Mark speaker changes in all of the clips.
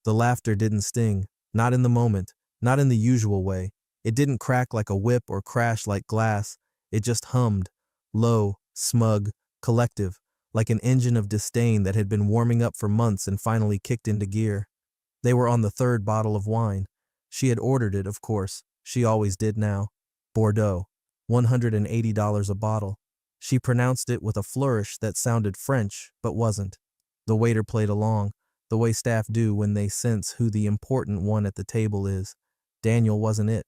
Speaker 1: The laughter didn't sting, not in the moment, not in the usual way. It didn't crack like a whip or crash like glass. It just hummed, low, smug, collective, like an engine of disdain that had been warming up for months and finally kicked into gear. They were on the third bottle of wine. She had ordered it, of course. She always did now. Bordeaux. $180 a bottle. She pronounced it with a flourish that sounded French, but wasn't. The waiter played along, the way staff do when they sense who the important one at the table is. Daniel wasn't it.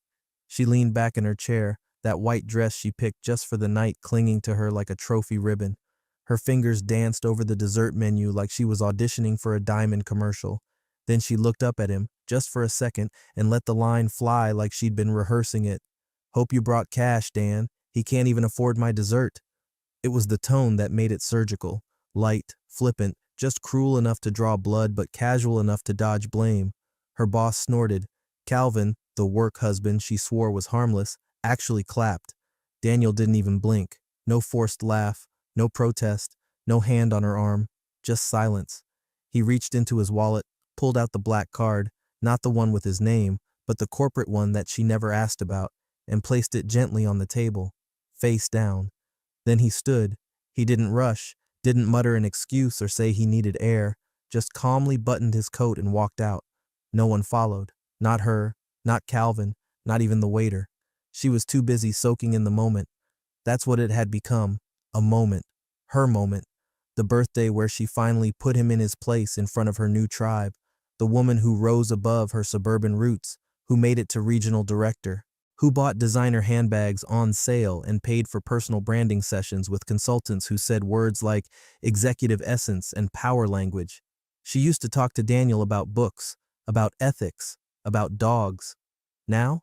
Speaker 1: She leaned back in her chair, that white dress she picked just for the night clinging to her like a trophy ribbon. Her fingers danced over the dessert menu like she was auditioning for a diamond commercial. Then she looked up at him, just for a second, and let the line fly like she'd been rehearsing it. "Hope you brought cash, Dan. He can't even afford my dessert." It was the tone that made it surgical, light, flippant, just cruel enough to draw blood but casual enough to dodge blame. Her boss snorted. Calvin, the work husband she swore was harmless, actually clapped. Daniel didn't even blink. No forced laugh, no protest, no hand on her arm, just silence. He reached into his wallet, pulled out the black card, not the one with his name, but the corporate one that she never asked about, and placed it gently on the table, face down. Then he stood. He didn't rush, didn't mutter an excuse or say he needed air, just calmly buttoned his coat and walked out. No one followed. Not her, not Calvin, not even the waiter. She was too busy soaking in the moment. That's what it had become, a moment, her moment. The birthday where she finally put him in his place in front of her new tribe, the woman who rose above her suburban roots, who made it to regional director, who bought designer handbags on sale and paid for personal branding sessions with consultants who said words like executive essence and power language. She used to talk to Daniel about books, about ethics, about dogs. Now,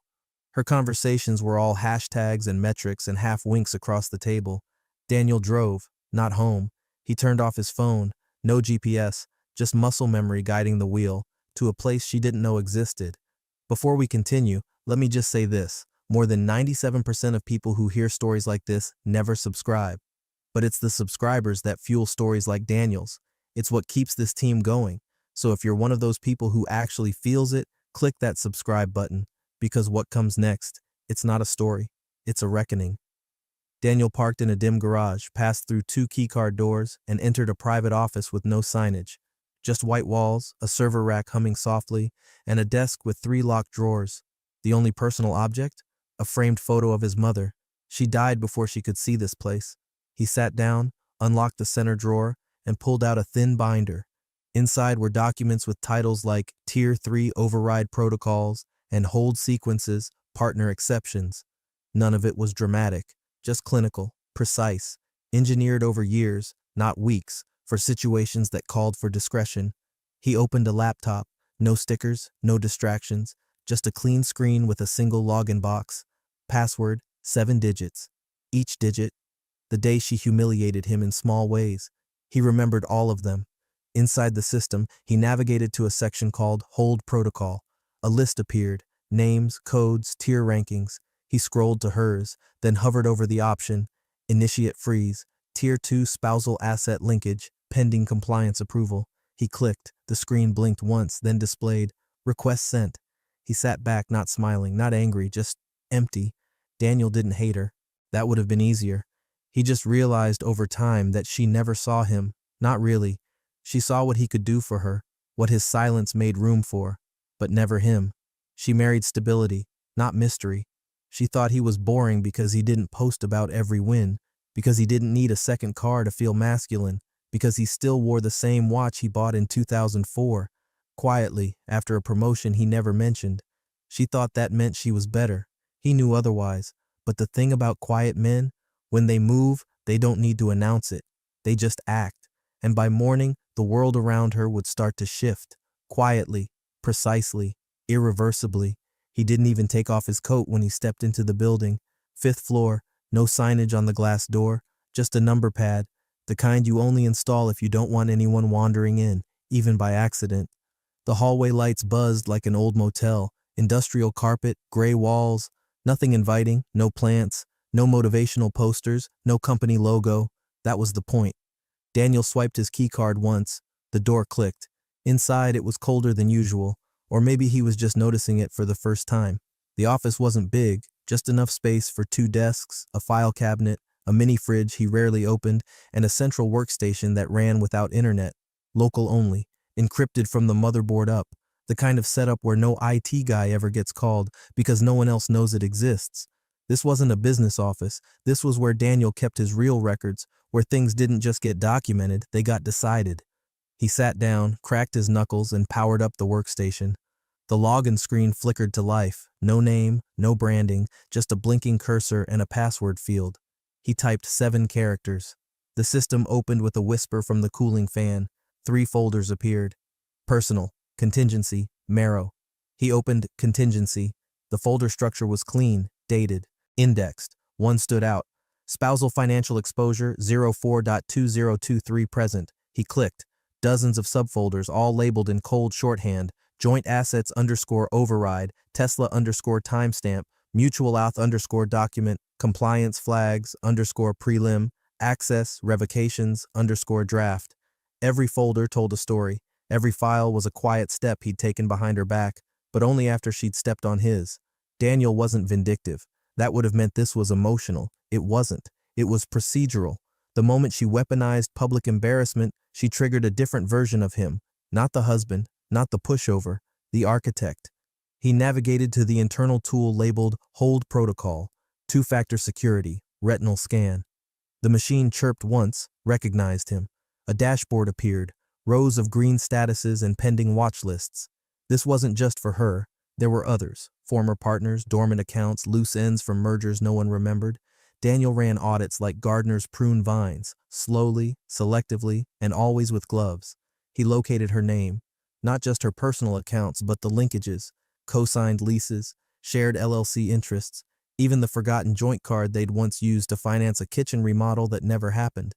Speaker 1: her conversations were all hashtags and metrics and half winks across the table. Daniel drove, not home. He turned off his phone, no GPS, just muscle memory guiding the wheel, to a place she didn't know existed. Before we continue, let me just say this. More than 97% of people who hear stories like this never subscribe. But it's the subscribers that fuel stories like Daniel's. It's what keeps this team going. So if you're one of those people who actually feels it, click that subscribe button, because what comes next, it's not a story, it's a reckoning. Daniel parked in a dim garage, passed through 2 keycard doors, and entered a private office with no signage. Just white walls, a server rack humming softly, and a desk with 3 locked drawers. The only personal object? A framed photo of his mother. She died before she could see this place. He sat down, unlocked the center drawer, and pulled out a thin binder. Inside were documents with titles like Tier 3 Override Protocols and Hold Sequences, Partner Exceptions. None of it was dramatic, just clinical, precise, engineered over years, not weeks, for situations that called for discretion. He opened a laptop, no stickers, no distractions, just a clean screen with a single login box. Password, 7 digits. Each digit, the day she humiliated him in small ways. He remembered all of them. Inside the system, he navigated to a section called Hold Protocol. A list appeared, names, codes, tier rankings. He scrolled to hers, then hovered over the option, Initiate Freeze, Tier 2 Spousal Asset Linkage, pending compliance approval. He clicked. The screen blinked once, then displayed, Request sent. He sat back, not smiling, not angry, just empty. Daniel didn't hate her. That would have been easier. He just realized over time that she never saw him. Not really. She saw what he could do for her, what his silence made room for, but never him. She married stability, not mystery. She thought he was boring because he didn't post about every win, because he didn't need a second car to feel masculine, because he still wore the same watch he bought in 2004, quietly, after a promotion he never mentioned. She thought that meant she was better. He knew otherwise. But the thing about quiet men, when they move, they don't need to announce it. They just act. And by morning, the world around her would start to shift, quietly, precisely, irreversibly. He didn't even take off his coat when he stepped into the building. 5th floor, no signage on the glass door, just a number pad, the kind you only install if you don't want anyone wandering in, even by accident. The hallway lights buzzed like an old motel, industrial carpet, gray walls, nothing inviting, no plants, no motivational posters, no company logo. That was the point. Daniel swiped his keycard once. The door clicked. Inside, it was colder than usual, or maybe he was just noticing it for the first time. The office wasn't big, just enough space for 2 desks, a file cabinet, a mini fridge he rarely opened, and a central workstation that ran without internet, local only, encrypted from the motherboard up, the kind of setup where no IT guy ever gets called because no one else knows it exists. This wasn't a business office, this was where Daniel kept his real records, where things didn't just get documented, they got decided. He sat down, cracked his knuckles, and powered up the workstation. The login screen flickered to life, no name, no branding, just a blinking cursor and a password field. He typed 7 characters. The system opened with a whisper from the cooling fan. 3 folders appeared. Personal, Contingency, Marrow. He opened Contingency. The folder structure was clean, dated, indexed. One stood out. Spousal Financial Exposure 04.2023 present. He clicked. Dozens of subfolders, all labeled in cold shorthand. Joint Assets _override, Tesla _timestamp, Mutual Auth _document, Compliance Flags _prelim, Access, Revocations _draft. Every folder told a story. Every file was a quiet step he'd taken behind her back, but only after she'd stepped on his. Daniel wasn't vindictive. That would have meant this was emotional. It wasn't. It was procedural. The moment she weaponized public embarrassment, she triggered a different version of him. Not the husband, not the pushover, the architect. He navigated to the internal tool labeled Hold Protocol, 2-factor security, retinal scan. The machine chirped once, recognized him. A dashboard appeared, rows of green statuses and pending watch lists. This wasn't just for her. There were others, former partners, dormant accounts, loose ends from mergers no one remembered. Daniel ran audits like gardeners prune vines, slowly, selectively, and always with gloves. He located her name, not just her personal accounts, but the linkages, co-signed leases, shared LLC interests, even the forgotten joint card they'd once used to finance a kitchen remodel that never happened.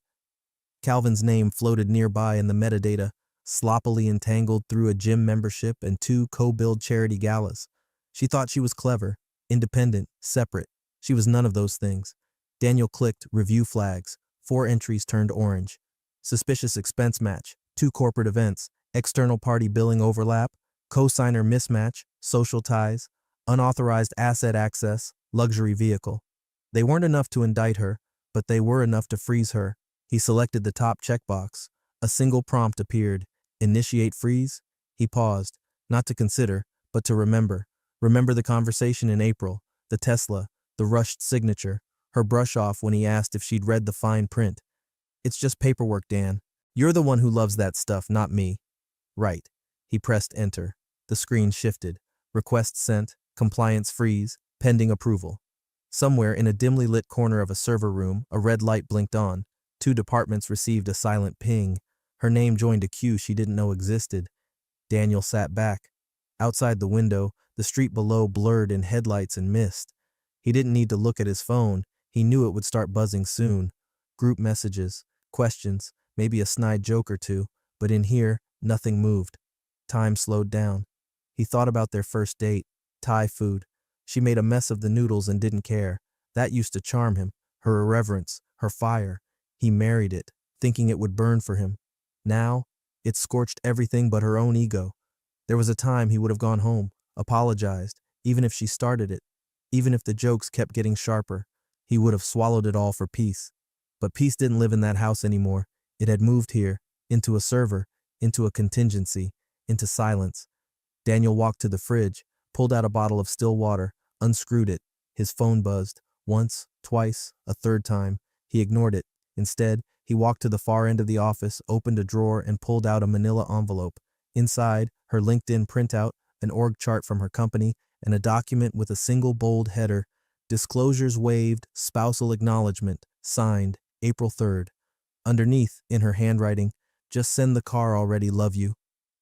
Speaker 1: Calvin's name floated nearby in the metadata, sloppily entangled through a gym membership and 2 co-billed charity galas. She thought she was clever, independent, separate. She was none of those things. Daniel clicked Review Flags. 4 entries turned orange. Suspicious expense match, 2 corporate events, external party billing overlap, co-signer mismatch, social ties, unauthorized asset access, luxury vehicle. They weren't enough to indict her, but they were enough to freeze her. He selected the top checkbox. A single prompt appeared. Initiate freeze? He paused, not to consider, but to remember. Remember the conversation in April, the Tesla, the rushed signature, her brush off when he asked if she'd read the fine print. It's just paperwork, Dan. You're the one who loves that stuff, not me. Right. He pressed enter. The screen shifted. Request sent, compliance freeze, pending approval. Somewhere in a dimly lit corner of a server room, a red light blinked on. 2 departments received a silent ping. Her name joined a queue she didn't know existed. Daniel sat back. Outside the window, the street below blurred in headlights and mist. He didn't need to look at his phone. He knew it would start buzzing soon. Group messages, questions, maybe a snide joke or two, but in here, nothing moved. Time slowed down. He thought about their first date, Thai food. She made a mess of the noodles and didn't care. That used to charm him, her irreverence, her fire. He married it, thinking it would burn for him. Now, it scorched everything but her own ego. There was a time he would have gone home, apologized, even if she started it. Even if the jokes kept getting sharper, he would have swallowed it all for peace. But peace didn't live in that house anymore. It had moved here, into a server, into a contingency, into silence. Daniel walked to the fridge, pulled out a bottle of still water, unscrewed it. His phone buzzed. Once, twice, a third time. He ignored it. Instead, he walked to the far end of the office, opened a drawer, and pulled out a manila envelope. Inside, her LinkedIn printout, an org chart from her company, and a document with a single bold header, Disclosures Waived, Spousal Acknowledgement, signed, April 3rd. Underneath, in her handwriting, Just send the car already, love you.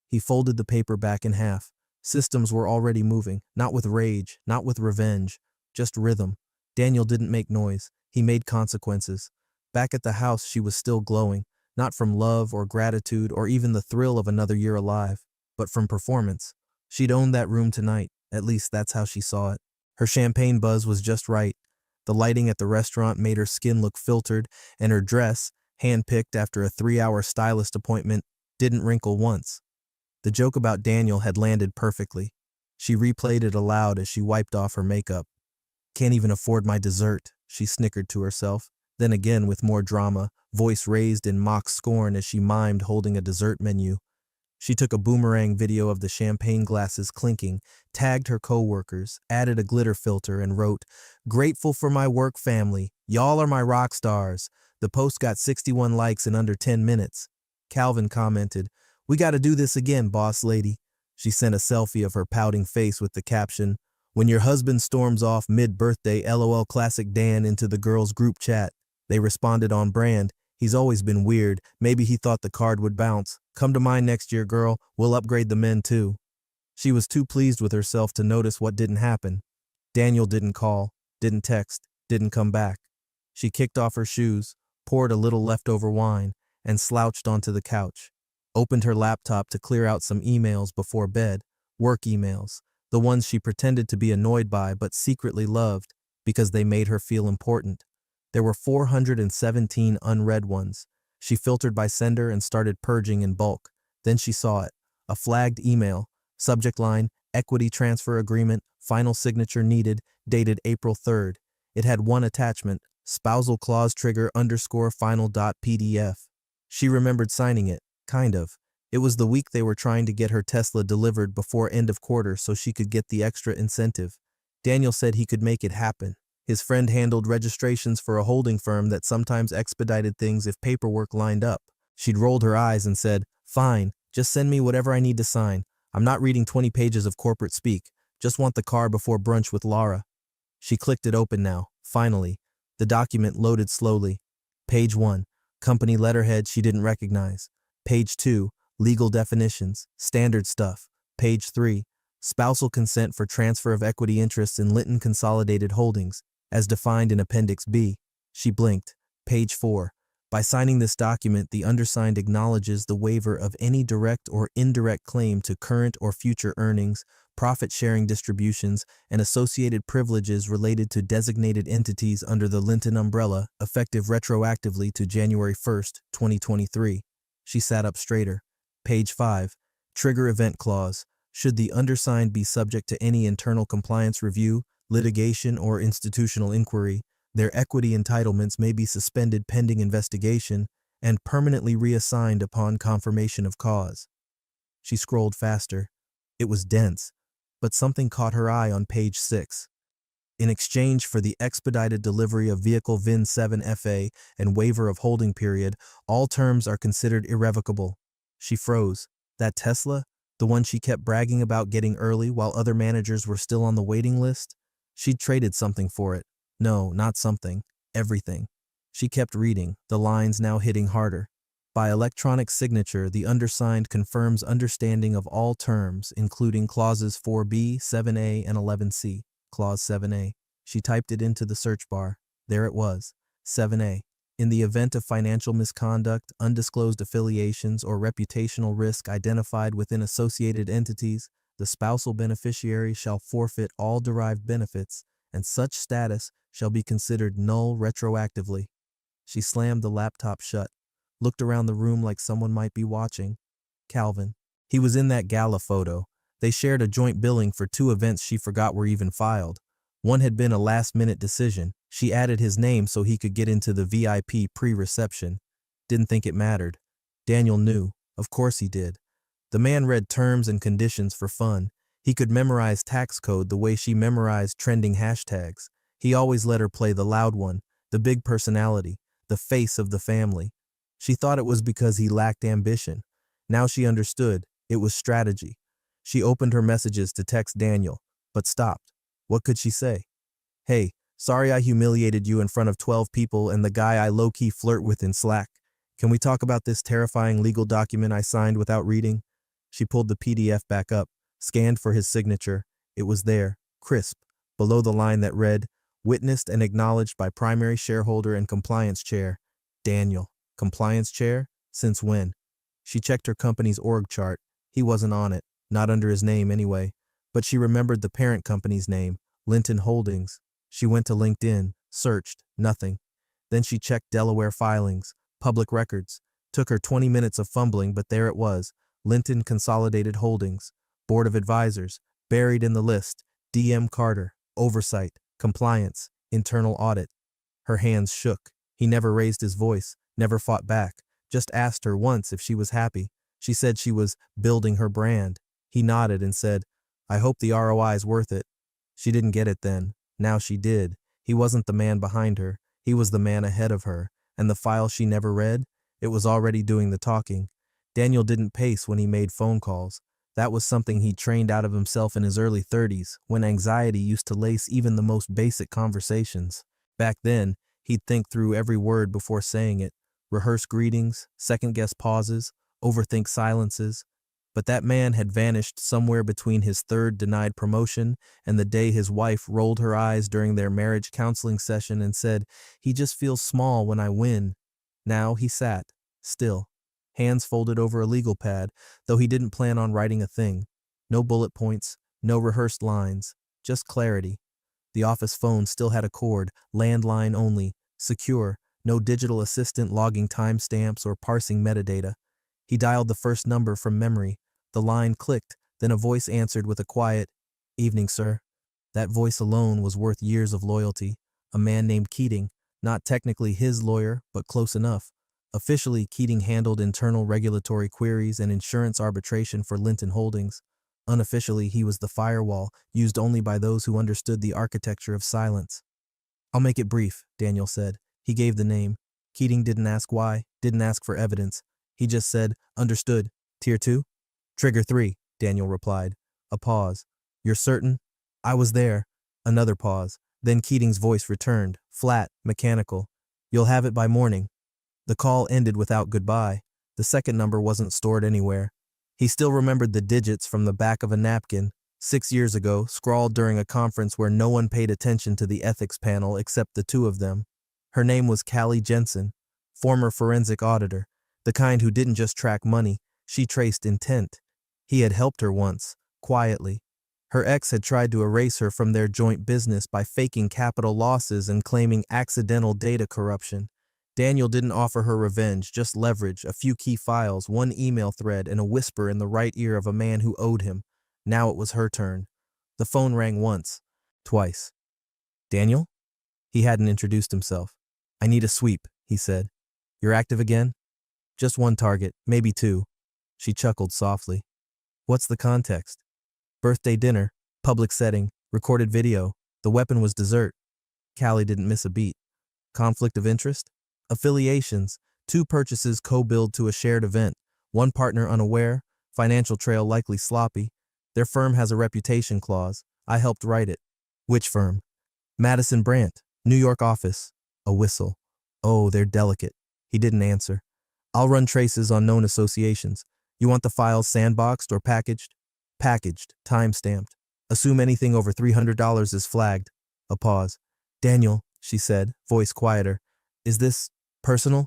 Speaker 1: He folded the paper back in half. Systems were already moving, not with rage, not with revenge, just rhythm. Daniel didn't make noise. He made consequences. Back at the house, she was still glowing, not from love or gratitude or even the thrill of another year alive, but from performance. She'd owned that room tonight, at least that's how she saw it. Her champagne buzz was just right. The lighting at the restaurant made her skin look filtered, and her dress, hand-picked after a 3-hour stylist appointment, didn't wrinkle once. The joke about Daniel had landed perfectly. She replayed it aloud as she wiped off her makeup. "Can't even afford my dessert," she snickered to herself. Then again, with more drama, voice raised in mock scorn as she mimed holding a dessert menu. She took a boomerang video of the champagne glasses clinking, tagged her coworkers, added a glitter filter, and wrote, "Grateful for my work family. Y'all are my rock stars." The post got 61 likes in under 10 minutes. Calvin commented, "We gotta do this again, boss lady." She sent a selfie of her pouting face with the caption, "When your husband storms off mid-birthday LOL Classic Dan," into the girls' group chat. They responded on brand, "He's always been weird. Maybe he thought the card would bounce. Come to mine next year, girl. We'll upgrade the men too." She was too pleased with herself to notice what didn't happen. Daniel didn't call, didn't text, didn't come back. She kicked off her shoes, poured a little leftover wine, and slouched onto the couch. Opened her laptop to clear out some emails before bed, work emails, the ones she pretended to be annoyed by but secretly loved because they made her feel important. There were 417 unread ones. She filtered by sender and started purging in bulk. Then she saw it, a flagged email, subject line, "Equity Transfer Agreement, final signature needed," dated April 3rd. It had one attachment, spousal clause trigger _final.pdf. She remembered signing it, kind of. It was the week they were trying to get her Tesla delivered before end of quarter so she could get the extra incentive. Daniel said he could make it happen. His friend handled registrations for a holding firm that sometimes expedited things if paperwork lined up. She'd rolled her eyes and said, "Fine, just send me whatever I need to sign. I'm not reading 20 pages of corporate speak. Just want the car before brunch with Laura." She clicked it open now, finally. The document loaded slowly. Page 1, company letterhead she didn't recognize. Page 2, legal definitions, standard stuff. Page 3, spousal consent for transfer of equity interests in Linton Consolidated Holdings, as defined in Appendix B. She blinked. Page 4. By signing this document, the undersigned acknowledges the waiver of any direct or indirect claim to current or future earnings, profit-sharing distributions, and associated privileges related to designated entities under the Linton umbrella, effective retroactively to January 1st, 2023. She sat up straighter. Page 5. Trigger event clause. Should the undersigned be subject to any internal compliance review, litigation, or institutional inquiry, their equity entitlements may be suspended pending investigation and permanently reassigned upon confirmation of cause. She scrolled faster. It was dense, but something caught her eye on page 6. In exchange for the expedited delivery of vehicle VIN 7FA and waiver of holding period, all terms are considered irrevocable. She froze. That Tesla? The one she kept bragging about getting early while other managers were still on the waiting list? She'd traded something for it. No, not something. Everything. She kept reading, the lines now hitting harder. By electronic signature, the undersigned confirms understanding of all terms, including clauses 4B, 7A, and 11C. Clause 7A. She typed it into the search bar. There it was. 7A. In the event of financial misconduct, undisclosed affiliations, or reputational risk identified within associated entities, the spousal beneficiary shall forfeit all derived benefits, and such status shall be considered null retroactively. She slammed the laptop shut, looked around the room like someone might be watching. Calvin. He was in that gala photo. They shared a joint billing for 2 events she forgot were even filed. One had been a last-minute decision. She added his name so he could get into the VIP pre-reception. Didn't think it mattered. Daniel knew. Of course he did. The man read terms and conditions for fun. He could memorize tax code the way she memorized trending hashtags. He always let her play the loud one, the big personality, the face of the family. She thought it was because he lacked ambition. Now she understood. It was strategy. She opened her messages to text Daniel, but stopped. What could she say? "Hey, sorry I humiliated you in front of 12 people and the guy I low-key flirt with in Slack. Can we talk about this terrifying legal document I signed without reading?" She pulled the PDF back up, scanned for his signature. It was there, crisp, below the line that read, "Witnessed and acknowledged by primary shareholder and compliance chair." Daniel. Compliance chair? Since when? She checked her company's org chart. He wasn't on it, not under his name anyway. But she remembered the parent company's name, Linton Holdings. She went to LinkedIn, searched, nothing. Then she checked Delaware filings, public records. Took her 20 minutes of fumbling, but there it was, Linton Consolidated Holdings, Board of Advisors, buried in the list, DM Carter, Oversight, Compliance, Internal Audit. Her hands shook. He never raised his voice, never fought back, just asked her once if she was happy. She said she was building her brand. He nodded and said, I hope the ROI is worth it. She didn't get it then. Now she did. He wasn't the man behind her. He was the man ahead of her. And the file she never read? It was already doing the talking. Daniel didn't pace when he made phone calls. That was something he trained out of himself in his early 30s, when anxiety used to lace even the most basic conversations. Back then, he'd think through every word before saying it, rehearse greetings, second-guess pauses, overthink silences. But that man had vanished somewhere between his third denied promotion and the day his wife rolled her eyes during their marriage counseling session and said, he just feels small when I win. Now he sat, still, hands folded over a legal pad, though he didn't plan on writing a thing. No bullet points, no rehearsed lines, just clarity. The office phone still had a cord, landline only, secure, no digital assistant logging timestamps or parsing metadata. He dialed the first number from memory. The line clicked, then a voice answered with a quiet, "Evening, sir." That voice alone was worth years of loyalty. A man named Keating, not technically his lawyer, but close enough. Officially, Keating handled internal regulatory queries and insurance arbitration for Linton Holdings. Unofficially, he was the firewall, used only by those who understood the architecture of silence. I'll make it brief, Daniel said. He gave the name. Keating didn't ask why, didn't ask for evidence. He just said, understood. Tier 2? Trigger 3, Daniel replied. A pause. You're certain? I was there. Another pause. Then Keating's voice returned, flat, mechanical. You'll have it by morning. The call ended without goodbye. The second number wasn't stored anywhere. He still remembered the digits from the back of a napkin, 6 years ago, scrawled during a conference where no one paid attention to the ethics panel except the two of them. Her name was Callie Jensen, former forensic auditor, the kind who didn't just track money, she traced intent. He had helped her once, quietly. Her ex had tried to erase her from their joint business by faking capital losses and claiming accidental data corruption. Daniel didn't offer her revenge, just leverage, a few key files, one email thread, and a whisper in the right ear of a man who owed him. Now it was her turn. The phone rang once, twice. Daniel? He hadn't introduced himself. I need a sweep, he said. You're active again? Just one target, maybe two. She chuckled softly. What's the context? Birthday dinner, public setting, recorded video. The weapon was dessert. Callie didn't miss a beat. Conflict of interest? Affiliations, 2 purchases co-billed to a shared event, one partner unaware, financial trail likely sloppy. Their firm has a reputation clause. I helped write it. Which firm? Madison Brandt, New York office. A whistle. Oh, they're delicate. He didn't answer. I'll run traces on known associations. You want the files sandboxed or packaged? Packaged, time-stamped. Assume anything over $300 is flagged. A pause. Daniel, she said, voice quieter. Is this personal?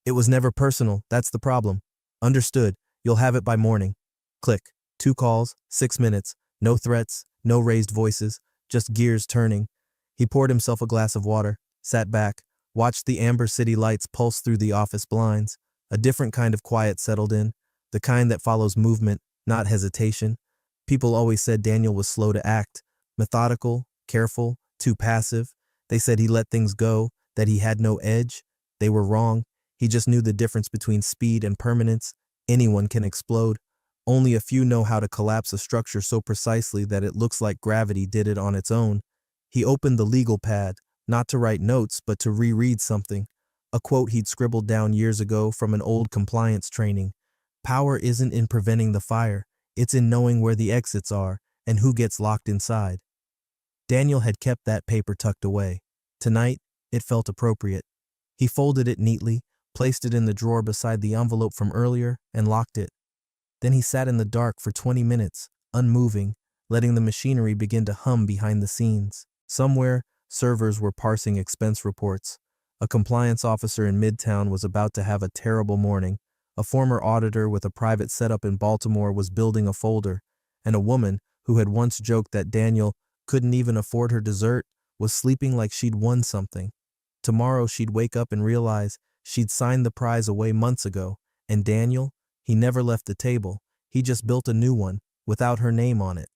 Speaker 1: It was never personal, that's the problem. Understood, you'll have it by morning. Click. 2 calls, 6 minutes, no threats, no raised voices, just gears turning. He poured himself a glass of water, sat back, watched the amber city lights pulse through the office blinds. A different kind of quiet settled in, the kind that follows movement, not hesitation. People always said Daniel was slow to act, methodical, careful, too passive. They said he let things go, that he had no edge. They were wrong. He just knew the difference between speed and permanence. Anyone can explode. Only a few know how to collapse a structure so precisely that it looks like gravity did it on its own. He opened the legal pad, not to write notes, but to reread something. A quote he'd scribbled down years ago from an old compliance training. Power isn't in preventing the fire, it's in knowing where the exits are and who gets locked inside. Daniel had kept that paper tucked away. Tonight, it felt appropriate. He folded it neatly, placed it in the drawer beside the envelope from earlier, and locked it. Then he sat in the dark for 20 minutes, unmoving, letting the machinery begin to hum behind the scenes. Somewhere, servers were parsing expense reports. A compliance officer in Midtown was about to have a terrible morning. A former auditor with a private setup in Baltimore was building a folder, and a woman, who had once joked that Daniel couldn't even afford her dessert, was sleeping like she'd won something. Tomorrow she'd wake up and realize she'd signed the prize away months ago, and Daniel, he never left the table. He just built a new one, without her name on it.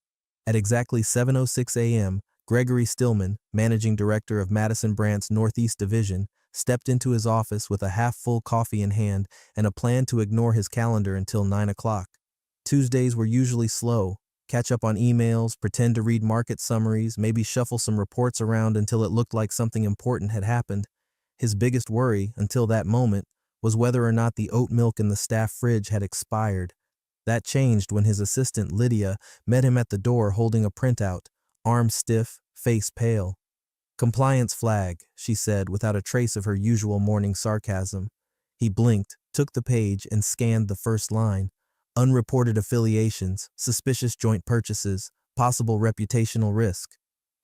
Speaker 1: At exactly 7:06 a.m., Gregory Stillman, managing director of Madison Brandt's Northeast Division, stepped into his office with a half-full coffee in hand and a plan to ignore his calendar until 9 o'clock. Tuesdays were usually slow. Catch up on emails, pretend to read market summaries, maybe shuffle some reports around until it looked like something important had happened. His biggest worry, until that moment, was whether or not the oat milk in the staff fridge had expired. That changed when his assistant, Lydia, met him at the door holding a printout, arms stiff, face pale. "Compliance flag," she said without a trace of her usual morning sarcasm. He blinked, took the page, and scanned the first line. Unreported affiliations, suspicious joint purchases, possible reputational risk.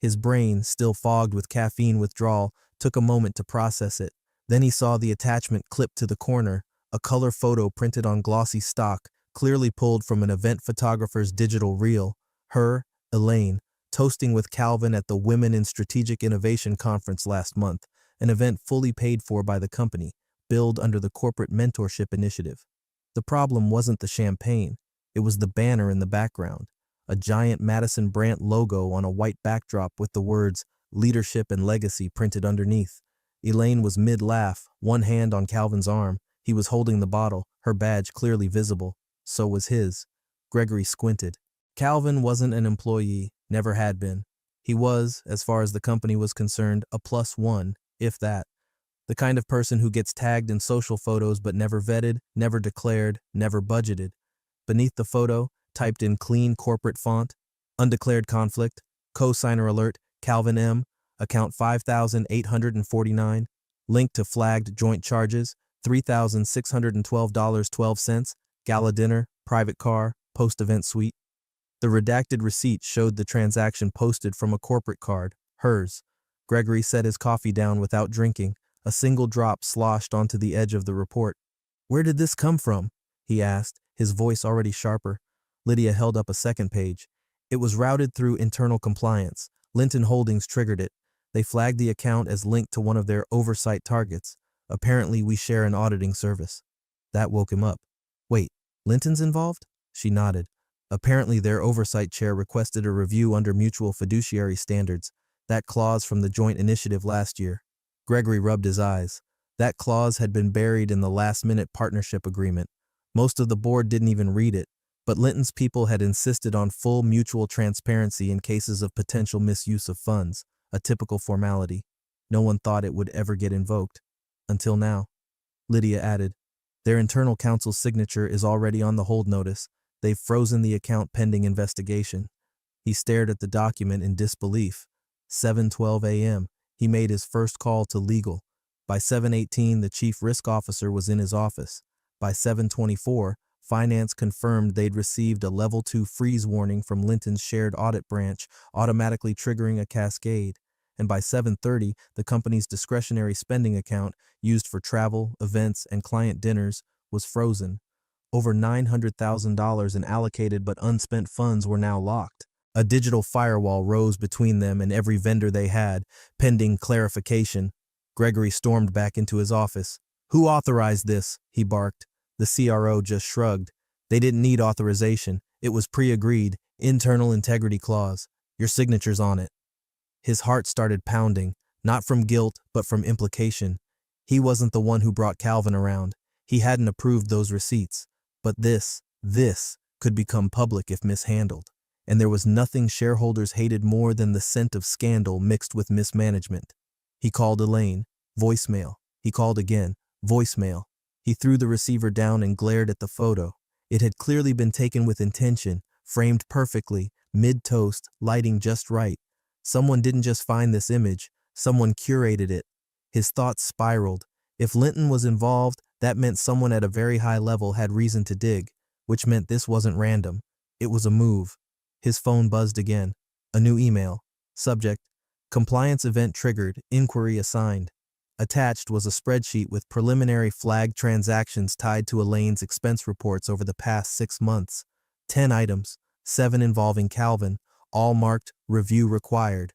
Speaker 1: His brain, still fogged with caffeine withdrawal, took a moment to process it. Then he saw the attachment clipped to the corner, a color photo printed on glossy stock, clearly pulled from an event photographer's digital reel. Her, Elaine, toasting with Calvin at the Women in Strategic Innovation Conference last month, an event fully paid for by the company, billed under the Corporate Mentorship Initiative. The problem wasn't the champagne, it was the banner in the background, a giant Madison Brandt logo on a white backdrop with the words "Leadership and Legacy" printed underneath. Elaine was mid-laugh, one hand on Calvin's arm. He was holding the bottle, her badge clearly visible. So was his. Gregory squinted. Calvin wasn't an employee, never had been. He was, as far as the company was concerned, a +1, if that. The kind of person who gets tagged in social photos but never vetted, never declared, never budgeted. Beneath the photo, typed in clean corporate font, "Undeclared conflict, co-signer alert, Calvin M., account 5,849, link to flagged joint charges, $3,612.12, gala dinner, private car, post-event suite." The redacted receipt showed the transaction posted from a corporate card, hers. Gregory set his coffee down without drinking. A single drop sloshed onto the edge of the report. "Where did this come from?" he asked, his voice already sharper. Lydia held up a second page. "It was routed through internal compliance. Linton Holdings triggered it. They flagged the account as linked to one of their oversight targets. Apparently, we share an auditing service." That woke him up. "Wait, Linton's involved?" She nodded. "Apparently, their oversight chair requested a review under mutual fiduciary standards, that clause from the joint initiative last year." Gregory rubbed his eyes. That clause had been buried in the last-minute partnership agreement. Most of the board didn't even read it, but Linton's people had insisted on full mutual transparency in cases of potential misuse of funds, a typical formality. No one thought it would ever get invoked. Until now. Lydia added, "Their internal counsel's signature is already on the hold notice. They've frozen the account pending investigation." He stared at the document in disbelief. 7:12 a.m. He made his first call to legal. By 7:18, the chief risk officer was in his office. By 7:24, finance confirmed they'd received a level 2 freeze warning from Linton's shared audit branch, automatically triggering a cascade. And by 7:30, the company's discretionary spending account, used for travel, events, and client dinners, was frozen. Over $900,000 in allocated but unspent funds were now locked. A digital firewall rose between them and every vendor they had, pending clarification. Gregory stormed back into his office. "Who authorized this?" he barked. The CRO just shrugged. "They didn't need authorization. It was pre-agreed, internal integrity clause. Your signature's on it." His heart started pounding, not from guilt, but from implication. He wasn't the one who brought Calvin around. He hadn't approved those receipts. But this could become public if mishandled. And there was nothing shareholders hated more than the scent of scandal mixed with mismanagement. He called Elaine. Voicemail. He called again. Voicemail. He threw the receiver down and glared at the photo. It had clearly been taken with intention, framed perfectly, mid-toast, lighting just right. Someone didn't just find this image, someone curated it. His thoughts spiraled. If Linton was involved, that meant someone at a very high level had reason to dig, which meant this wasn't random. It was a move. His phone buzzed again. A new email. Subject: Compliance event triggered, inquiry assigned. Attached was a spreadsheet with preliminary flagged transactions tied to Elaine's expense reports over the past 6 months. 10 items, 7 involving Calvin, all marked "Review Required."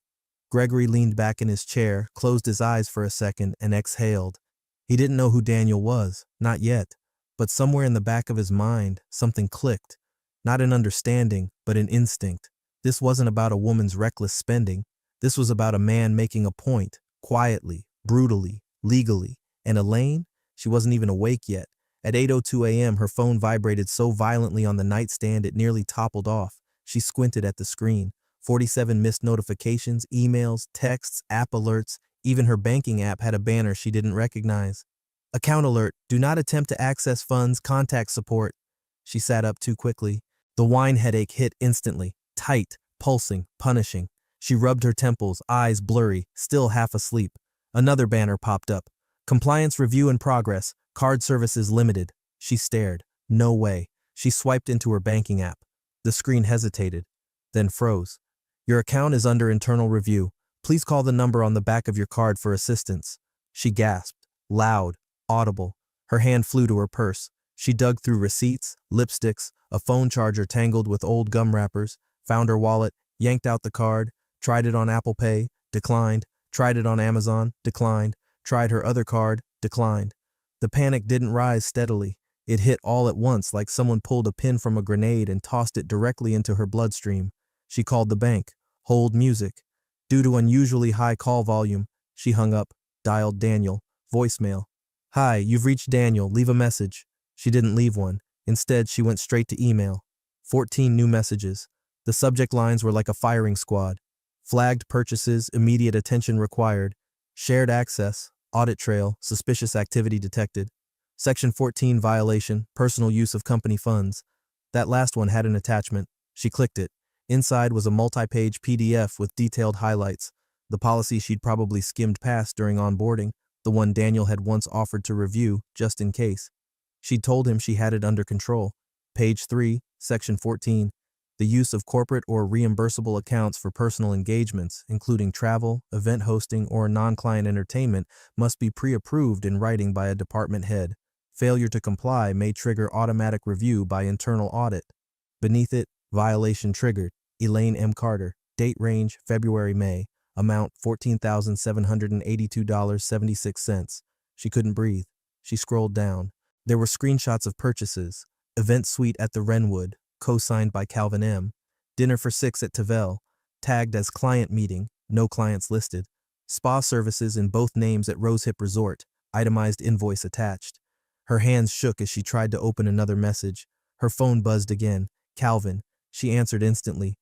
Speaker 1: Gregory leaned back in his chair, closed his eyes for a second, and exhaled. He didn't know who Daniel was, not yet, but somewhere in the back of his mind, something clicked. Not in understanding, but in instinct. This wasn't about a woman's reckless spending. This was about a man making a point, quietly, brutally, legally. And Elaine? She wasn't even awake yet. At 8:02 a.m., her phone vibrated so violently on the nightstand it nearly toppled off. She squinted at the screen. 47 missed notifications, emails, texts, app alerts. Even her banking app had a banner she didn't recognize. Account alert, do not attempt to access funds, contact support. She sat up too quickly. The wine headache hit instantly, tight, pulsing, punishing. She rubbed her temples, eyes blurry, still half asleep. Another banner popped up. Compliance review in progress, card services limited. She stared. No way. She swiped into her banking app. The screen hesitated, then froze. Your account is under internal review. Please call the number on the back of your card for assistance. She gasped, loud, audible. Her hand flew to her purse. She dug through receipts, lipsticks, a phone charger tangled with old gum wrappers, found her wallet, yanked out the card, tried it on Apple Pay, declined, tried it on Amazon, declined, tried her other card, declined. The panic didn't rise steadily. It hit all at once like someone pulled a pin from a grenade and tossed it directly into her bloodstream. She called the bank. Hold music. Due to unusually high call volume, she hung up, dialed Daniel, voicemail. Hi, you've reached Daniel, leave a message. She didn't leave one. Instead, she went straight to email. 14 new messages. The subject lines were like a firing squad. Flagged purchases, immediate attention required. Shared access, audit trail, suspicious activity detected. Section 14 violation, personal use of company funds. That last one had an attachment. She clicked it. Inside was a multi-page PDF with detailed highlights. The policy she'd probably skimmed past during onboarding, the one Daniel had once offered to review, just in case. She'd told him she had it under control. Page 3, Section 14. The use of corporate or reimbursable accounts for personal engagements, including travel, event hosting, or non-client entertainment, must be pre-approved in writing by a department head. Failure to comply may trigger automatic review by internal audit. Beneath it, violation triggered. Elaine M. Carter. Date range, February-May. Amount, $14,782.76. She couldn't breathe. She scrolled down. There were screenshots of purchases. Event suite at the Wrenwood, co-signed by Calvin M. Dinner for 6 at Tavel, tagged as client meeting, no clients listed. Spa services in both names at Rosehip Resort, itemized invoice attached. Her hands shook as she tried to open another message. Her phone buzzed again. Calvin. She answered instantly.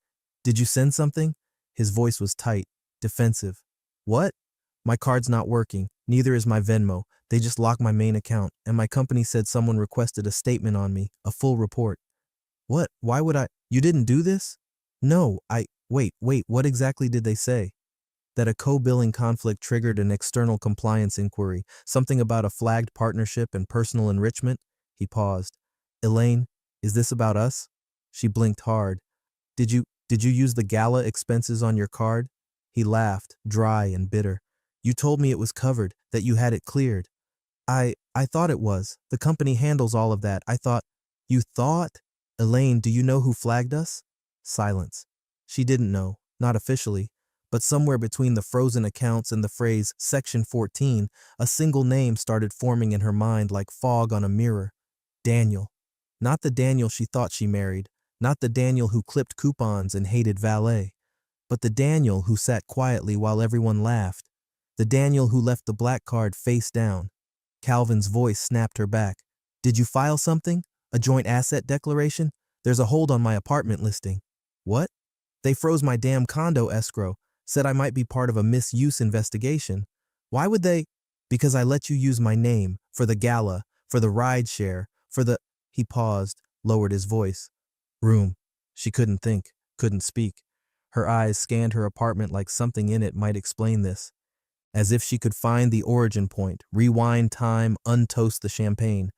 Speaker 1: Did you send something? His voice was tight, defensive. What? My card's not working. Neither is my Venmo. They just locked my main account, and my company said someone requested a statement on me, a full report. What? Why would I? You didn't do this? No, wait, what exactly did they say? That a co-billing conflict triggered an external compliance inquiry, something about a flagged partnership and personal enrichment? He paused. Elaine, is this about us? She blinked hard. Did you use the gala expenses on your card? He laughed, dry and bitter. You told me it was covered, that you had it cleared. I thought it was. The company handles all of that. I thought. You thought? Elaine, do you know who flagged us? Silence. She didn't know, not officially, but somewhere between the frozen accounts and the phrase Section 14, a single name started forming in her mind like fog on a mirror. Daniel. Not the Daniel she thought she married, not the Daniel who clipped coupons and hated valet, but the Daniel who sat quietly while everyone laughed, the Daniel who left the black card face down. Calvin's voice snapped her back. Did you file something? A joint asset declaration? There's a hold on my apartment listing. What? They froze my damn condo escrow, said I might be part of a misuse investigation. Why would they? Because I let you use my name, for the gala, for the ride share, for the… He paused, lowered his voice. Room. She couldn't think, couldn't speak. Her eyes scanned her apartment like something in it might explain this. As if she could find the origin point, rewind time, untoast the champagne.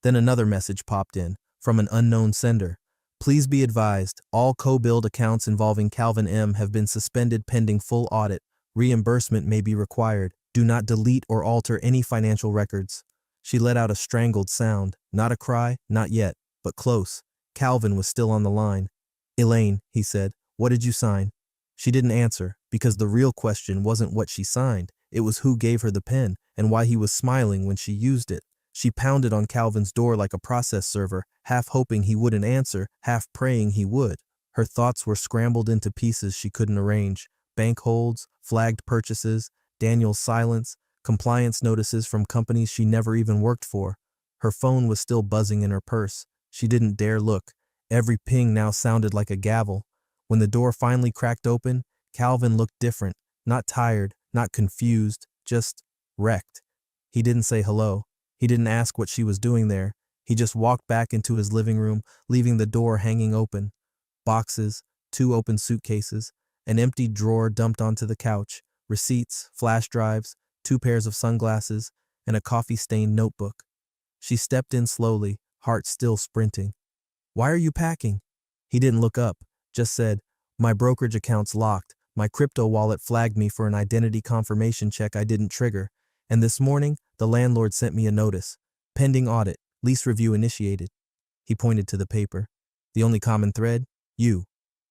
Speaker 1: Then another message popped in, from an unknown sender. Please be advised, all co-billed accounts involving Calvin M. have been suspended pending full audit. Reimbursement may be required. Do not delete or alter any financial records. She let out a strangled sound. Not a cry, not yet, but close. Calvin was still on the line. Elaine, he said, what did you sign? She didn't answer, because the real question wasn't what she signed. It was who gave her the pen, and why he was smiling when she used it. She pounded on Calvin's door like a process server, half hoping he wouldn't answer, half praying he would. Her thoughts were scrambled into pieces she couldn't arrange. Bank holds, flagged purchases, Daniel's silence, compliance notices from companies she never even worked for. Her phone was still buzzing in her purse. She didn't dare look. Every ping now sounded like a gavel. When the door finally cracked open, Calvin looked different, not tired, not confused, just wrecked. He didn't say hello. He didn't ask what she was doing there. He just walked back into his living room, leaving the door hanging open. Boxes, 2 open suitcases, an empty drawer dumped onto the couch, receipts, flash drives, 2 pairs of sunglasses, and a coffee-stained notebook. She stepped in slowly, heart still sprinting. "Why are you packing?" He didn't look up, just said, "My brokerage account's locked. My crypto wallet flagged me for an identity confirmation check I didn't trigger. And this morning, the landlord sent me a notice. Pending audit, lease review initiated." He pointed to the paper. "The only common thread? You."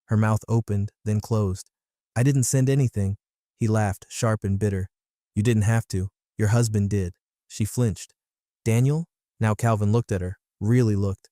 Speaker 1: Her mouth opened, then closed. "I didn't send anything." He laughed, sharp and bitter. "You didn't have to. Your husband did." She flinched. "Daniel?" Now Calvin looked at her, really looked.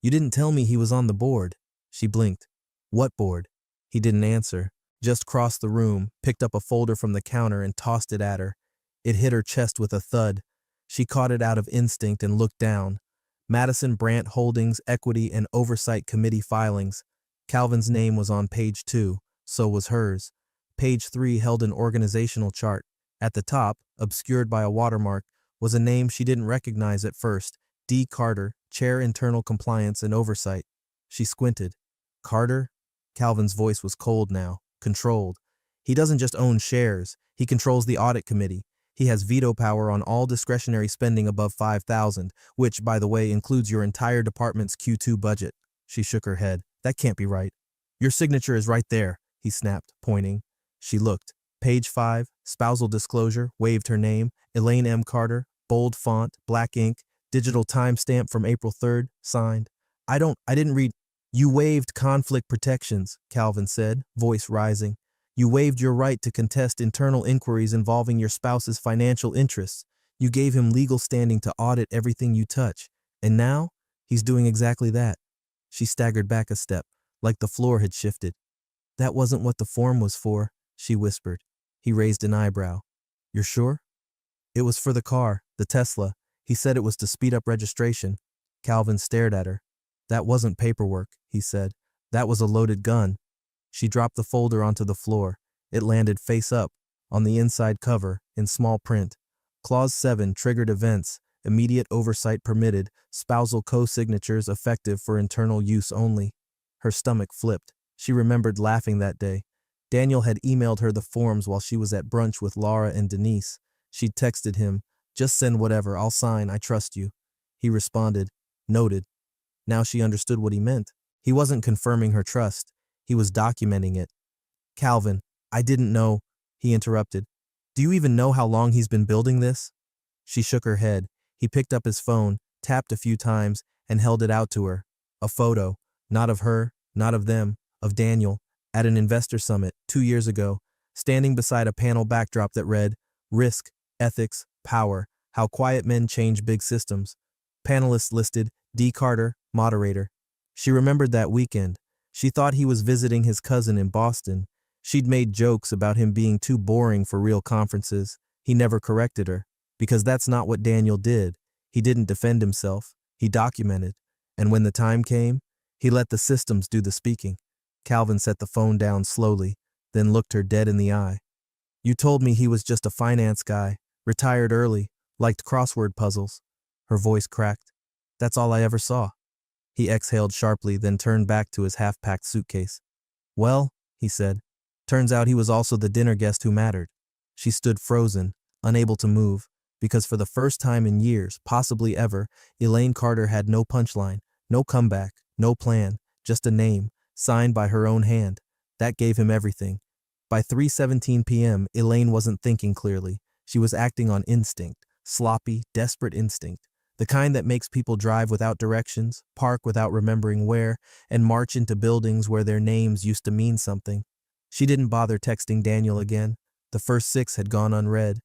Speaker 1: "You didn't tell me he was on the board." She blinked. "What board?" He didn't answer, just crossed the room, picked up a folder from the counter and tossed it at her. It hit her chest with a thud. She caught it out of instinct and looked down. Madison Brandt Holdings Equity and Oversight Committee filings. Calvin's name was on page 2, so was hers. Page 3 held an organizational chart. At the top, obscured by a watermark, was a name she didn't recognize at first, D. Carter, Chair Internal Compliance and Oversight. She squinted. "Carter?" Calvin's voice was cold now, controlled. "He doesn't just own shares, he controls the audit committee. He has veto power on all discretionary spending above $5,000, which, by the way, includes your entire department's Q2 budget." She shook her head. "That can't be right." "Your signature is right there," he snapped, pointing. She looked. Page 5, spousal disclosure, waved her name, Elaine M. Carter, bold font, black ink, digital timestamp from April 3rd, signed. I didn't read." "You waived conflict protections," Calvin said, voice rising. "You waived your right to contest internal inquiries involving your spouse's financial interests. You gave him legal standing to audit everything you touch. And now, he's doing exactly that." She staggered back a step, like the floor had shifted. "That wasn't what the form was for," she whispered. He raised an eyebrow. "You're sure?" "It was for the car, the Tesla. He said it was to speed up registration." Calvin stared at her. "That wasn't paperwork," he said. "That was a loaded gun." She dropped the folder onto the floor. It landed face up, on the inside cover, in small print. Clause 7 triggered events, immediate oversight permitted, spousal co-signatures effective for internal use only. Her stomach flipped. She remembered laughing that day. Daniel had emailed her the forms while she was at brunch with Laura and Denise. She'd texted him, "Just send whatever, I'll sign, I trust you." He responded, "Noted." Now she understood what he meant. He wasn't confirming her trust. He was documenting it. "Calvin, I didn't know," he interrupted. "Do you even know how long he's been building this?" She shook her head. He picked up his phone, tapped a few times, and held it out to her. A photo, not of her, not of them, of Daniel, at an investor summit 2 years ago, standing beside a panel backdrop that read, "Risk, Ethics, Power, How Quiet Men Change Big Systems." Panelists listed, D. Carter, moderator. She remembered that weekend. She thought he was visiting his cousin in Boston. She'd made jokes about him being too boring for real conferences. He never corrected her, because that's not what Daniel did. He didn't defend himself. He documented. And when the time came, he let the systems do the speaking. Calvin set the phone down slowly, then looked her dead in the eye. "You told me he was just a finance guy, retired early, liked crossword puzzles." Her voice cracked. "That's all I ever saw." He exhaled sharply, then turned back to his half-packed suitcase. "Well," he said, "turns out he was also the dinner guest who mattered." She stood frozen, unable to move, because for the first time in years, possibly ever, Elaine Carter had no punchline, no comeback, no plan, just a name, signed by her own hand. That gave him everything. By 3:17 p.m., Elaine wasn't thinking clearly. She was acting on instinct, sloppy, desperate instinct. The kind that makes people drive without directions, park without remembering where, and march into buildings where their names used to mean something. She didn't bother texting Daniel again. The first 6 had gone unread.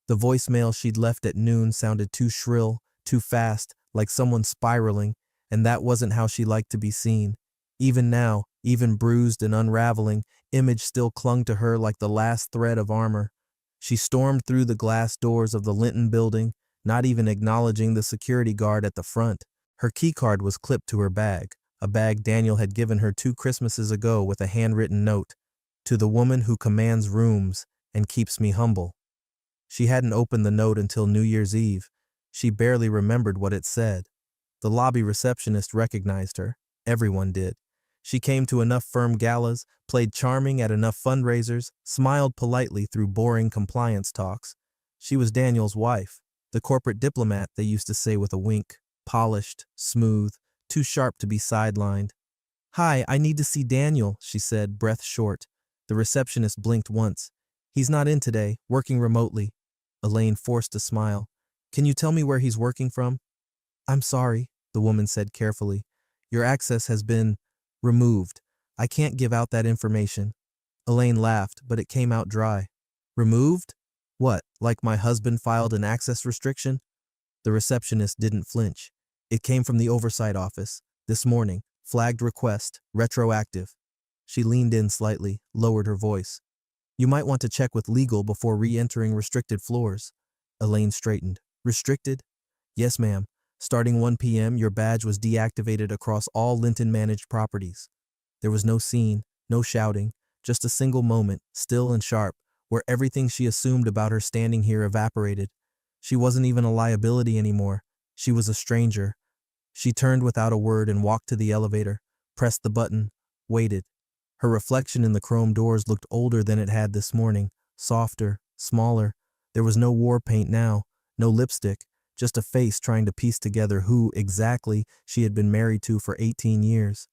Speaker 1: The voicemail she'd left at noon sounded too shrill, too fast, like someone spiraling, and that wasn't how she liked to be seen. Even now, even bruised and unraveling, Image still clung to her like the last thread of armor. She stormed through the glass doors of the Linton building, not even acknowledging the security guard at the front. Her keycard was clipped to her bag, a bag Daniel had given her 2 Christmases ago with a handwritten note, "To the woman who commands rooms and keeps me humble." She hadn't opened the note until New Year's Eve. She barely remembered what it said. The lobby receptionist recognized her. Everyone did. She came to enough firm galas, played charming at enough fundraisers, smiled politely through boring compliance talks. She was Daniel's wife, the corporate diplomat, they used to say with a wink, polished, smooth, too sharp to be sidelined. "Hi, I need to see Daniel," she said, breath short. The receptionist blinked once. "He's not in today, working remotely." Elaine forced a smile. "Can you tell me where he's working from?" "I'm sorry," the woman said carefully. "Your access has been removed. I can't give out that information." Elaine laughed, but it came out dry. "Removed? What, like my husband filed an access restriction?" The receptionist didn't flinch. "It came from the oversight office. This morning. Flagged request. Retroactive." She leaned in slightly, lowered her voice. "You might want to check with legal before re-entering restricted floors." Elaine straightened. "Restricted?" "Yes, ma'am. Starting 1 p.m., your badge was deactivated across all Linton-managed properties." There was no scene, no shouting, just a single moment, still and sharp, where everything she assumed about her standing here evaporated. She wasn't even a liability anymore. She was a stranger. She turned without a word and walked to the elevator, pressed the button, waited. Her reflection in the chrome doors looked older than it had this morning, softer, smaller. There was no war paint now, no lipstick, just a face trying to piece together who, exactly, she had been married to for 18 years.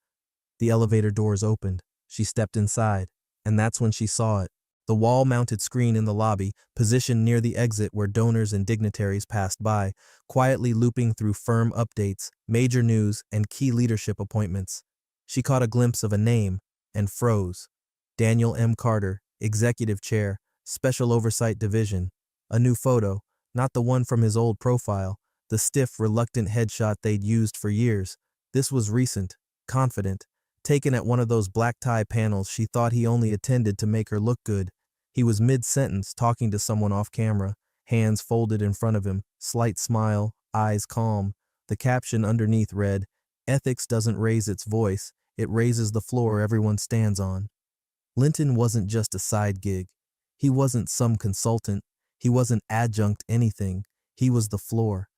Speaker 1: The elevator doors opened. She stepped inside, and that's when she saw it. The wall-mounted screen in the lobby, positioned near the exit where donors and dignitaries passed by, quietly looping through firm updates, major news, and key leadership appointments. She caught a glimpse of a name and froze. Daniel M. Carter, Executive Chair, Special Oversight Division. A new photo, not the one from his old profile, the stiff, reluctant headshot they'd used for years. This was recent, confident, taken at one of those black-tie panels she thought he only attended to make her look good. He was mid-sentence, talking to someone off camera, hands folded in front of him, slight smile, eyes calm. The caption underneath read, "Ethics doesn't raise its voice, it raises the floor everyone stands on." Linton wasn't just a side gig. He wasn't some consultant. He wasn't adjunct anything. He was the floor.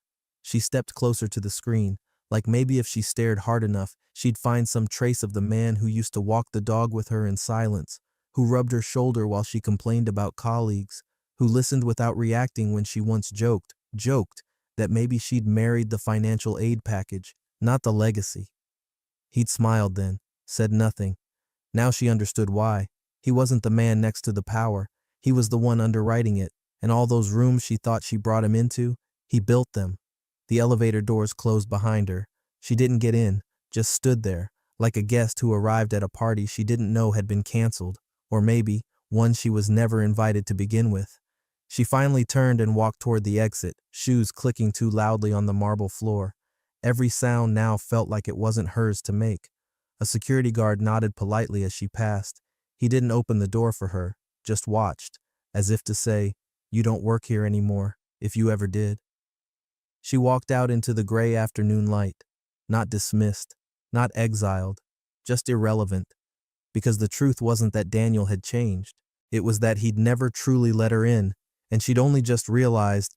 Speaker 1: She stepped closer to the screen, like maybe if she stared hard enough, she'd find some trace of the man who used to walk the dog with her in silence, who rubbed her shoulder while she complained about colleagues, who listened without reacting when she once joked, that maybe she'd married the financial aid package, not the legacy. He'd smiled then, said nothing. Now she understood why. He wasn't the man next to the power. He was the one underwriting it, and all those rooms she thought she brought him into, he built them. The elevator doors closed behind her. She didn't get in, just stood there, like a guest who arrived at a party she didn't know had been canceled, or maybe one she was never invited to begin with. She finally turned and walked toward the exit, shoes clicking too loudly on the marble floor. Every sound now felt like it wasn't hers to make. A security guard nodded politely as she passed. He didn't open the door for her, just watched, as if to say, "You don't work here anymore, if you ever did." She walked out into the gray afternoon light, not dismissed, not exiled, just irrelevant, because the truth wasn't that Daniel had changed. It was that he'd never truly let her in, and she'd only just realized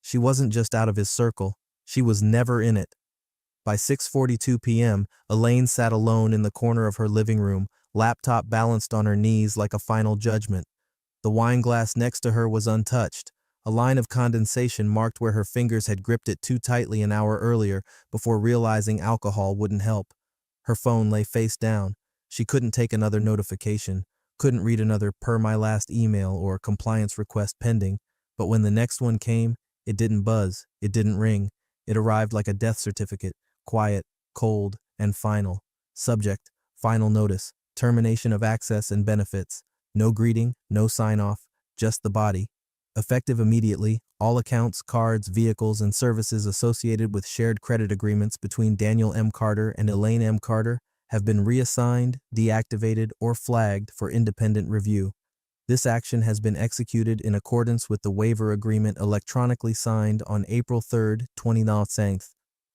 Speaker 1: she wasn't just out of his circle, she was never in it. By 6:42 p.m., Elaine sat alone in the corner of her living room, laptop balanced on her knees like a final judgment. The wine glass next to her was untouched. A line of condensation marked where her fingers had gripped it too tightly an hour earlier before realizing alcohol wouldn't help. Her phone lay face down. She couldn't take another notification, couldn't read another "per my last email" or "compliance request pending." But when the next one came, it didn't buzz, it didn't ring. It arrived like a death certificate, quiet, cold, and final. Subject, final notice, termination of access and benefits. No greeting, no sign-off, just the body. Effective immediately, all accounts, cards, vehicles, and services associated with shared credit agreements between Daniel M. Carter and Elaine M. Carter have been reassigned, deactivated, or flagged for independent review. This action has been executed in accordance with the waiver agreement electronically signed on April 3, 2019.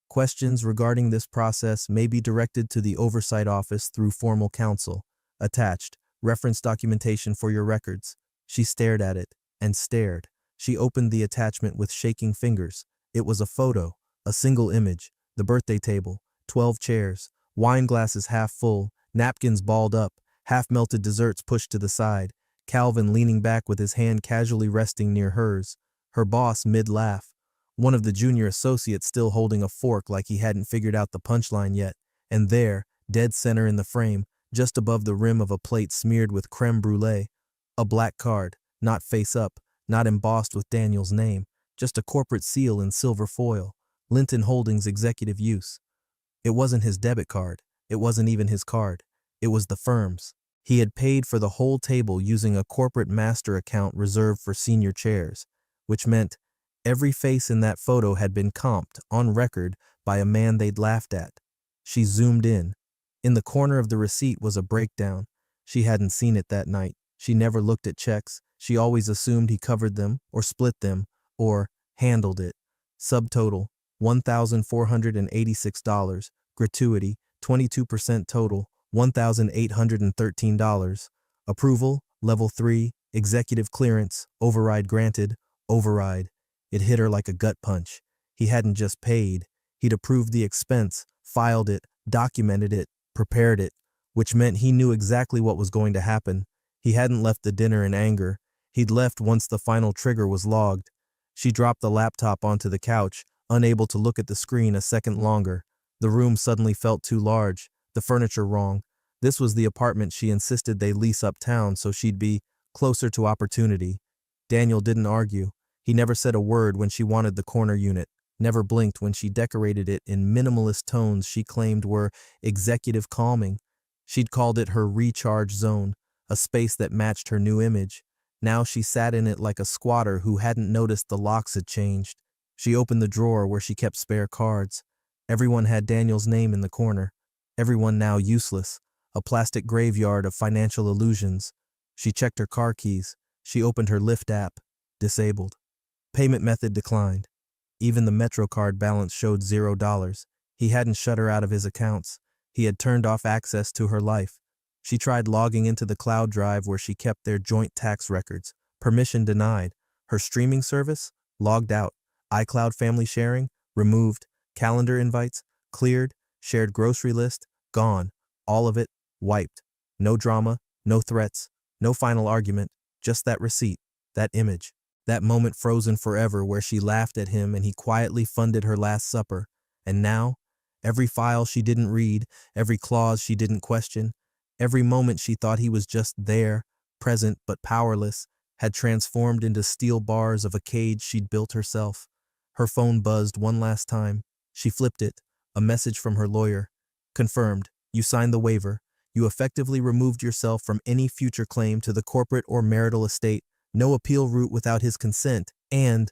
Speaker 1: Questions regarding this process may be directed to the Oversight Office through formal counsel. Attached, reference documentation for your records. She stared at it and stared. She opened the attachment with shaking fingers. It was a photo, a single image, the birthday table, 12 chairs, wine glasses half full, napkins balled up, half-melted desserts pushed to the side, Calvin leaning back with his hand casually resting near hers, her boss mid-laugh, one of the junior associates still holding a fork like he hadn't figured out the punchline yet, and there, dead center in the frame, just above the rim of a plate smeared with creme brulee, a black card, not face up, not embossed with Daniel's name, just a corporate seal in silver foil, Linton Holdings executive use. It wasn't his debit card, it wasn't even his card, it was the firm's. He had paid for the whole table using a corporate master account reserved for senior chairs, which meant every face in that photo had been comped, on record, by a man they'd laughed at. She zoomed in. In the corner of the receipt was a breakdown. She hadn't seen it that night. She never looked at checks. She always assumed he covered them, or split them, or handled it. Subtotal, $1,486. Gratuity, 22% total, $1,813. Approval, level 3, executive clearance, override granted, override. It hit her like a gut punch. He hadn't just paid. He'd approved the expense, filed it, documented it, prepared it, which meant he knew exactly what was going to happen. He hadn't left the dinner in anger. He'd left once the final trigger was logged. She dropped the laptop onto the couch, unable to look at the screen a second longer. The room suddenly felt too large, the furniture wrong. This was the apartment she insisted they lease uptown so she'd be closer to opportunity. Daniel didn't argue. He never said a word when she wanted the corner unit, never blinked when she decorated it in minimalist tones she claimed were executive calming. She'd called it her recharge zone, a space that matched her new image. Now she sat in it like a squatter who hadn't noticed the locks had changed. She opened the drawer where she kept spare cards. Everyone had Daniel's name in the corner. Everyone now useless, a plastic graveyard of financial illusions. She checked her car keys. She opened her Lyft app. Disabled. Payment method declined. Even the MetroCard balance showed $0. He hadn't shut her out of his accounts. He had turned off access to her life. She tried logging into the cloud drive where she kept their joint tax records. Permission denied. Her streaming service? Logged out. iCloud family sharing? Removed. Calendar invites? Cleared. Shared grocery list? Gone. All of it? Wiped. No drama, no threats, no final argument, just that receipt, that image. That moment frozen forever where she laughed at him and he quietly funded her last supper. And now, every file she didn't read, every clause she didn't question, every moment she thought he was just there, present but powerless, had transformed into steel bars of a cage she'd built herself. Her phone buzzed one last time. She flipped it. A message from her lawyer. Confirmed. You signed the waiver. You effectively removed yourself from any future claim to the corporate or marital estate. No appeal route without his consent, and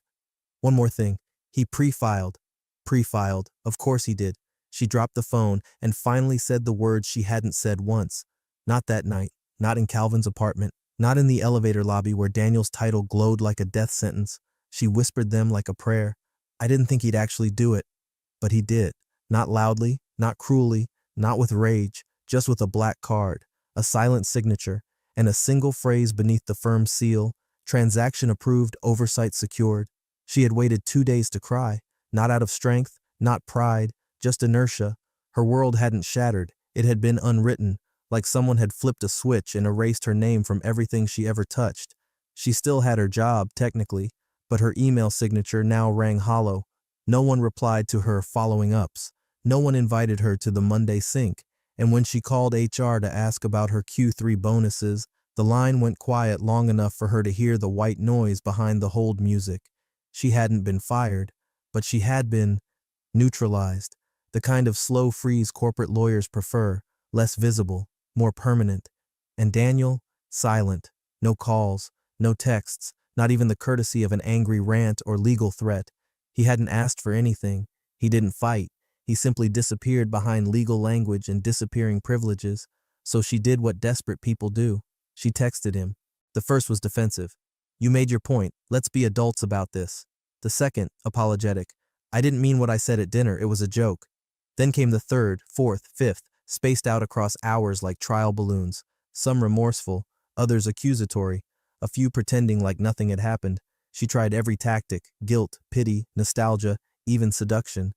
Speaker 1: one more thing, he pre-filed. Pre-filed, of course he did. She dropped the phone and finally said the words she hadn't said once. Not that night, not in Calvin's apartment, not in the elevator lobby where Daniel's title glowed like a death sentence. She whispered them like a prayer. I didn't think he'd actually do it, but he did. Not loudly, not cruelly, not with rage, just with a black card, a silent signature, and a single phrase beneath the firm's seal. Transaction approved, oversight secured. She had waited 2 days to cry, not out of strength, not pride, just inertia. Her world hadn't shattered. It had been unwritten, like someone had flipped a switch and erased her name from everything she ever touched. She still had her job, technically, but her email signature now rang hollow. No one replied to her following ups. No one invited her to the Monday sync. And when she called HR to ask about her Q3 bonuses, the line went quiet long enough for her to hear the white noise behind the hold music. She hadn't been fired, but she had been neutralized, the kind of slow freeze corporate lawyers prefer, less visible, more permanent. And Daniel, silent, no calls, no texts, not even the courtesy of an angry rant or legal threat. He hadn't asked for anything. He didn't fight. He simply disappeared behind legal language and disappearing privileges. So she did what desperate people do. She texted him. The first was defensive. You made your point. Let's be adults about this. The second, apologetic. I didn't mean what I said at dinner. It was a joke. Then came the third, fourth, fifth, spaced out across hours like trial balloons. Some remorseful, others accusatory, a few pretending like nothing had happened. She tried every tactic: guilt, pity, nostalgia, even seduction.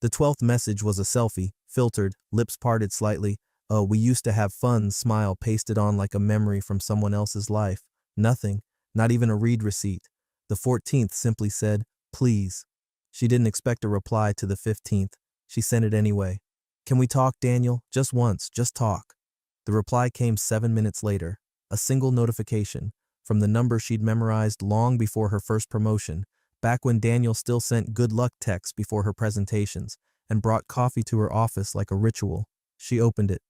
Speaker 1: The 12th message was a selfie, filtered, lips parted slightly. Oh, we used to have fun, smile pasted on like a memory from someone else's life. Nothing, not even a read receipt. The 14th simply said, please. She didn't expect a reply to the 15th. She sent it anyway. Can we talk, Daniel? Just once, just talk. The reply came 7 minutes later. A single notification from the number she'd memorized long before her first promotion, back when Daniel still sent good luck texts before her presentations and brought coffee to her office like a ritual. She opened it.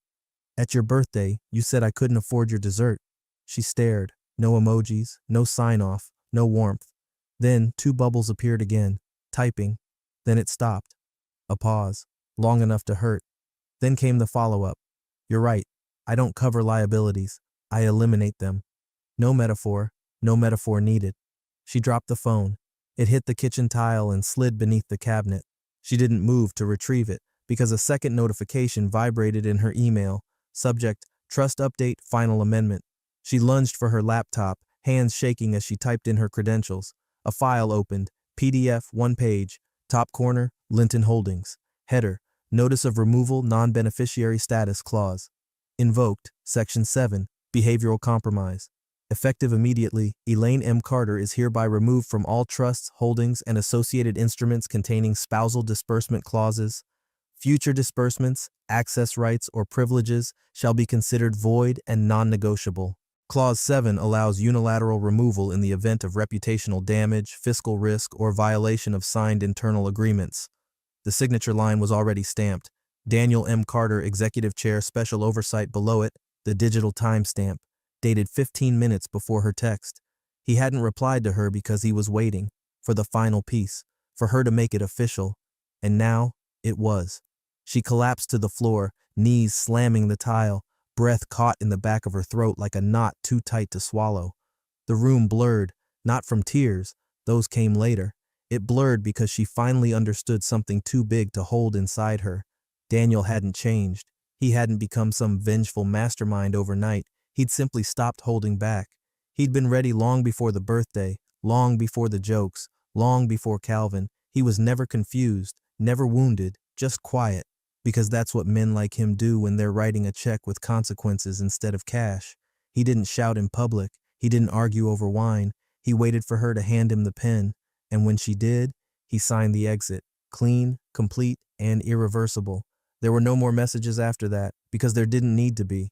Speaker 1: At your birthday, you said I couldn't afford your dessert. She stared. No emojis, no sign-off, no warmth. Then 2 bubbles appeared again, typing. Then it stopped. A pause, long enough to hurt. Then came the follow-up. You're right. I don't cover liabilities. I eliminate them. No metaphor needed. She dropped the phone. It hit the kitchen tile and slid beneath the cabinet. She didn't move to retrieve it because a second notification vibrated in her email. Subject, trust update, final amendment. She lunged for her laptop, hands shaking as she typed in her credentials. A file opened, PDF, 1 page. Top corner, Linton Holdings. Header, notice of removal, non-beneficiary status clause. Invoked, Section 7, behavioral compromise. Effective immediately, Elaine M. Carter is hereby removed from all trusts, holdings, and associated instruments containing spousal disbursement clauses. Future disbursements, access rights, or privileges shall be considered void and non-negotiable. Clause 7 allows unilateral removal in the event of reputational damage, fiscal risk, or violation of signed internal agreements. The signature line was already stamped. Daniel M. Carter, Executive Chair, Special Oversight. Below it, the digital timestamp, dated 15 minutes before her text. He hadn't replied to her because he was waiting for the final piece, for her to make it official. And now, it was. She collapsed to the floor, knees slamming the tile, breath caught in the back of her throat like a knot too tight to swallow. The room blurred, not from tears, those came later. It blurred because she finally understood something too big to hold inside her. Daniel hadn't changed. He hadn't become some vengeful mastermind overnight. He'd simply stopped holding back. He'd been ready long before the birthday, long before the jokes, long before Calvin. He was never confused, never wounded, just quiet. Because that's what men like him do when they're writing a check with consequences instead of cash. He didn't shout in public. He didn't argue over wine. He waited for her to hand him the pen. And when she did, he signed the exit. Clean, complete, and irreversible. There were no more messages after that, because there didn't need to be.